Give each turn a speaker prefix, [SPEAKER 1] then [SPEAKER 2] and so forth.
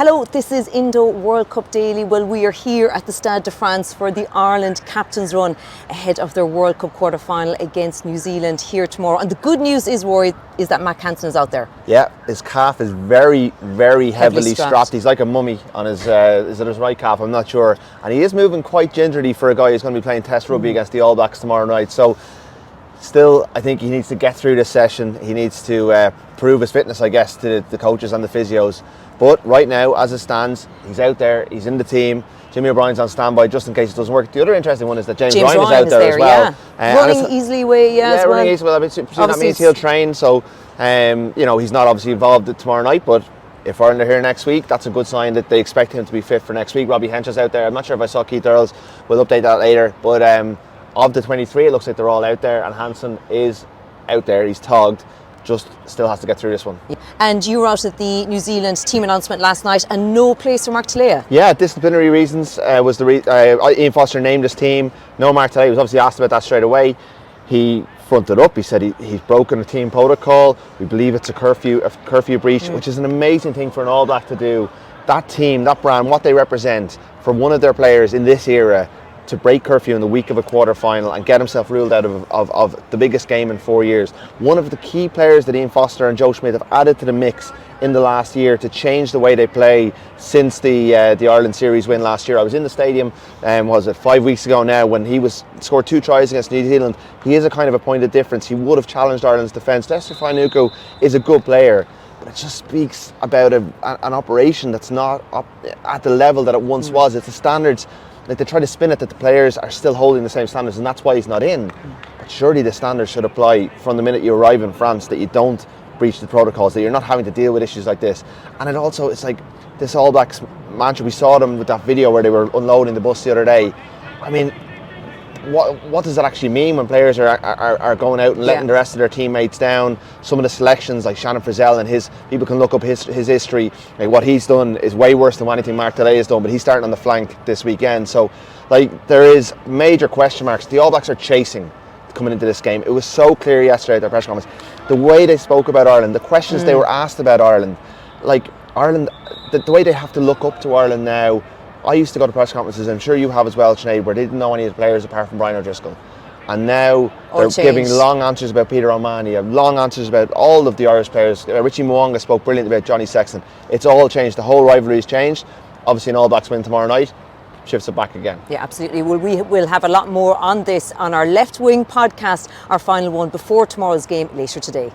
[SPEAKER 1] Hello, this is Indo World Cup Daily. Well, we are here at the Stade de France for the Ireland captain's run ahead of their World Cup quarter-final against New Zealand here tomorrow. And the good news is, Rory, is that Mack Hansen is out there.
[SPEAKER 2] Yeah, his calf is very heavily strapped. He's like a mummy on his, is it his right calf? I'm not sure. And he is moving quite gingerly for a guy who's going to be playing Test rugby against the All Blacks tomorrow night. So still, I think he needs to get through this session. He needs to prove his fitness, I guess, to the coaches and the physios. But right now, as it stands, he's out there, he's in the team. Jimmy O'Brien's on standby just in case it doesn't work. The other interesting one is that James Ryan is out there as well.
[SPEAKER 1] Yeah. Running easily away, as well.
[SPEAKER 2] Running easily. I mean, that means he'll train. So, he's not obviously involved tomorrow night, but if Ireland are here next week, that's a good sign that they expect him to be fit for next week. Robbie Henshaw's out there. I'm not sure if I saw Keith Earls. We'll update that later. But of the 23, it looks like they're all out there, and Hansen is out there. He's togged. Just still has to get through this one.
[SPEAKER 1] And you were out at the New Zealand team announcement last night, and no place for Mark Talea.
[SPEAKER 2] Yeah, disciplinary reasons was the Ian Foster named his team. No Mark Talea. He was obviously asked about that straight away. He fronted up. He said he's broken a team protocol. We believe it's a curfew breach, which is an amazing thing for an All Black to do. That team, that brand, what they represent for one of their players in this era to break curfew in the week of a quarter-final and get himself ruled out of the biggest game in 4 years. One of the key players that Ian Foster and Joe Schmidt have added to the mix in the last year to change the way they play since the Ireland series win last year. I was in the stadium, was it 5 weeks ago now, when he scored 2 tries against New Zealand. He is a kind of a point of difference. He would have challenged Ireland's defence. Lester Fainuku is a good player, but it just speaks about an operation that's not up at the level that it once was. It's the standards. Like, they try to spin it that the players are still holding the same standards, and that's why he's not in. But surely the standards should apply from the minute you arrive in France, that you don't breach the protocols, that you're not having to deal with issues like this. And it's like this All Blacks mantra. We saw them with that video where they were unloading the bus the other day. I mean, what does that actually mean when players are going out and letting the rest of their teammates down? Some of the selections, like Shannon Frizzell and people can look up his history. Like, what he's done is way worse than anything Mark Talea has done, but he's starting on the flank this weekend. So, there is major question marks. The All Blacks are chasing coming into this game. It was so clear yesterday at their press conference. The way they spoke about Ireland, the questions they were asked about Ireland, Ireland, the way they have to look up to Ireland now. I used to go to press conferences, I'm sure you have as well, Sinead, where they didn't know any of the players apart from Brian O'Driscoll. And now they're giving long answers about Peter O'Mahony, long answers about all of the Irish players. Richie Mwanga spoke brilliantly about Johnny Sexton. It's all changed. The whole rivalry's changed. Obviously, an All Blacks win tomorrow night shifts it back again.
[SPEAKER 1] Yeah, absolutely. Well, we will have a lot more on this on our Left Wing podcast, our final one before tomorrow's game later today.